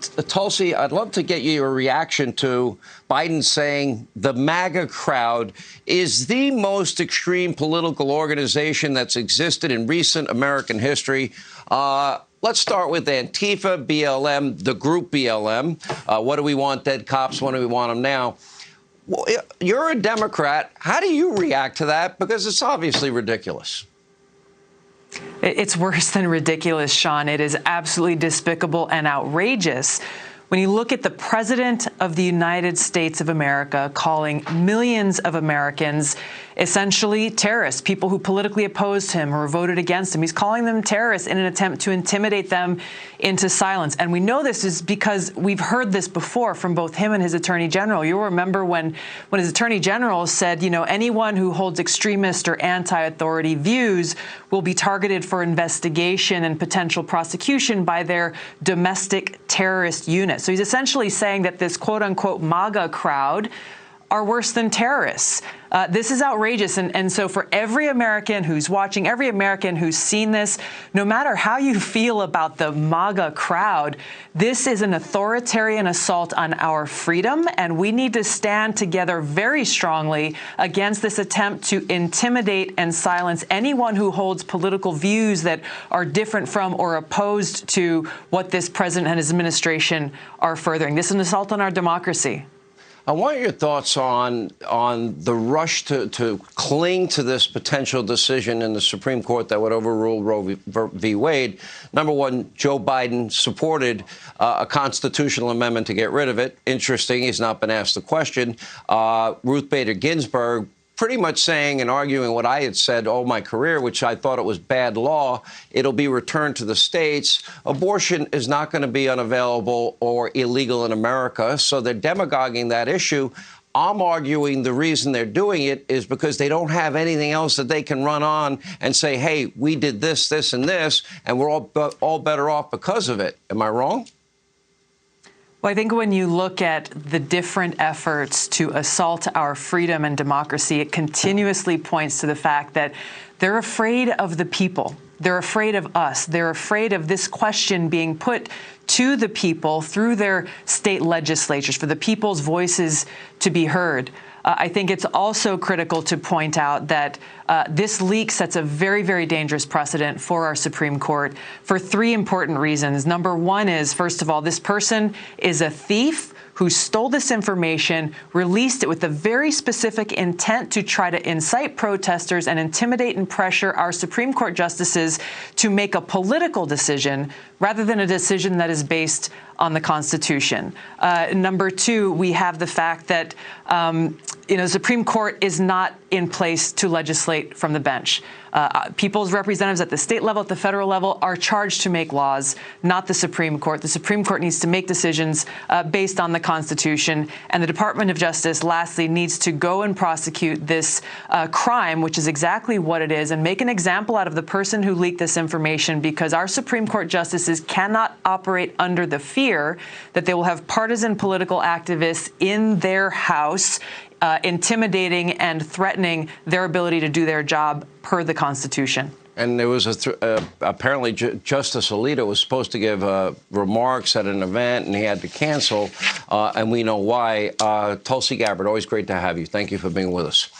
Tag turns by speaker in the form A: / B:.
A: Tulsi, I'd love to get your reaction to Biden saying the MAGA crowd is the most extreme political organization that's existed in recent American history. Let's start with Antifa, BLM, the group BLM. What do we want? Dead cops. When do we want them now? Well, you're a Democrat. How do you react to that? Because it's obviously ridiculous.
B: It's worse than ridiculous, Sean. It is absolutely despicable and outrageous. When you look at the president of the United States of America calling millions of Americans essentially terrorists, people who politically opposed him or voted against him, he's calling them terrorists in an attempt to intimidate them into silence. And we know this is because we've heard this before from both him and his attorney general. You'll remember when his attorney general said, anyone who holds extremist or anti-authority views will be targeted for investigation and potential prosecution by their domestic terrorist unit. So he's essentially saying that this quote-unquote MAGA crowd are worse than terrorists. This is outrageous. And so for every American who's watching, every American who's seen this, no matter how you feel about the MAGA crowd, this is an authoritarian assault on our freedom. And we need to stand together very strongly against this attempt to intimidate and silence anyone who holds political views that are different from or opposed to what this president and his administration are furthering. This is an assault on our democracy.
A: I want your thoughts on the rush to cling to this potential decision in the Supreme Court that would overrule Roe v. Wade. Number one, Joe Biden supported a constitutional amendment to get rid of it. Interesting, he's not been asked the question. Ruth Bader Ginsburg pretty much saying and arguing what I had said all my career, which I thought it was bad law. It'll be returned to the states. Abortion is not going to be unavailable or illegal in America. So they're demagoguing that issue. I'm arguing the reason they're doing it is because they don't have anything else that they can run on and say, hey, we did this, this, and this, and we're all better off because of it. Am I wrong?
B: Well, I think when you look at the different efforts to assault our freedom and democracy, it continuously points to the fact that they're afraid of the people. They're afraid of us. They're afraid of this question being put to the people through their state legislatures, for the people's voices to be heard. I think it's also critical to point out that this leak sets a very, very dangerous precedent for our Supreme Court for three important reasons. Number one is, first of all, this person is a thief who stole this information, released it with a very specific intent to try to incite protesters and intimidate and pressure our Supreme Court justices to make a political decision rather than a decision that is based on the Constitution. Number two, we have the fact that the Supreme Court is not in place to legislate from the bench. People's representatives at the state level, at the federal level, are charged to make laws, not the Supreme Court. The Supreme Court needs to make decisions based on the Constitution. And the Department of Justice, lastly, needs to go and prosecute this crime, which is exactly what it is, and make an example out of the person who leaked this information, because our Supreme Court justices cannot operate under the fear that they will have partisan political activists in their house intimidating and threatening their ability to do their job per the Constitution.
A: And there was apparently Justice Alito was supposed to give remarks at an event, and he had to cancel, and we know why. Tulsi Gabbard, always great to have you. Thank you for being with us.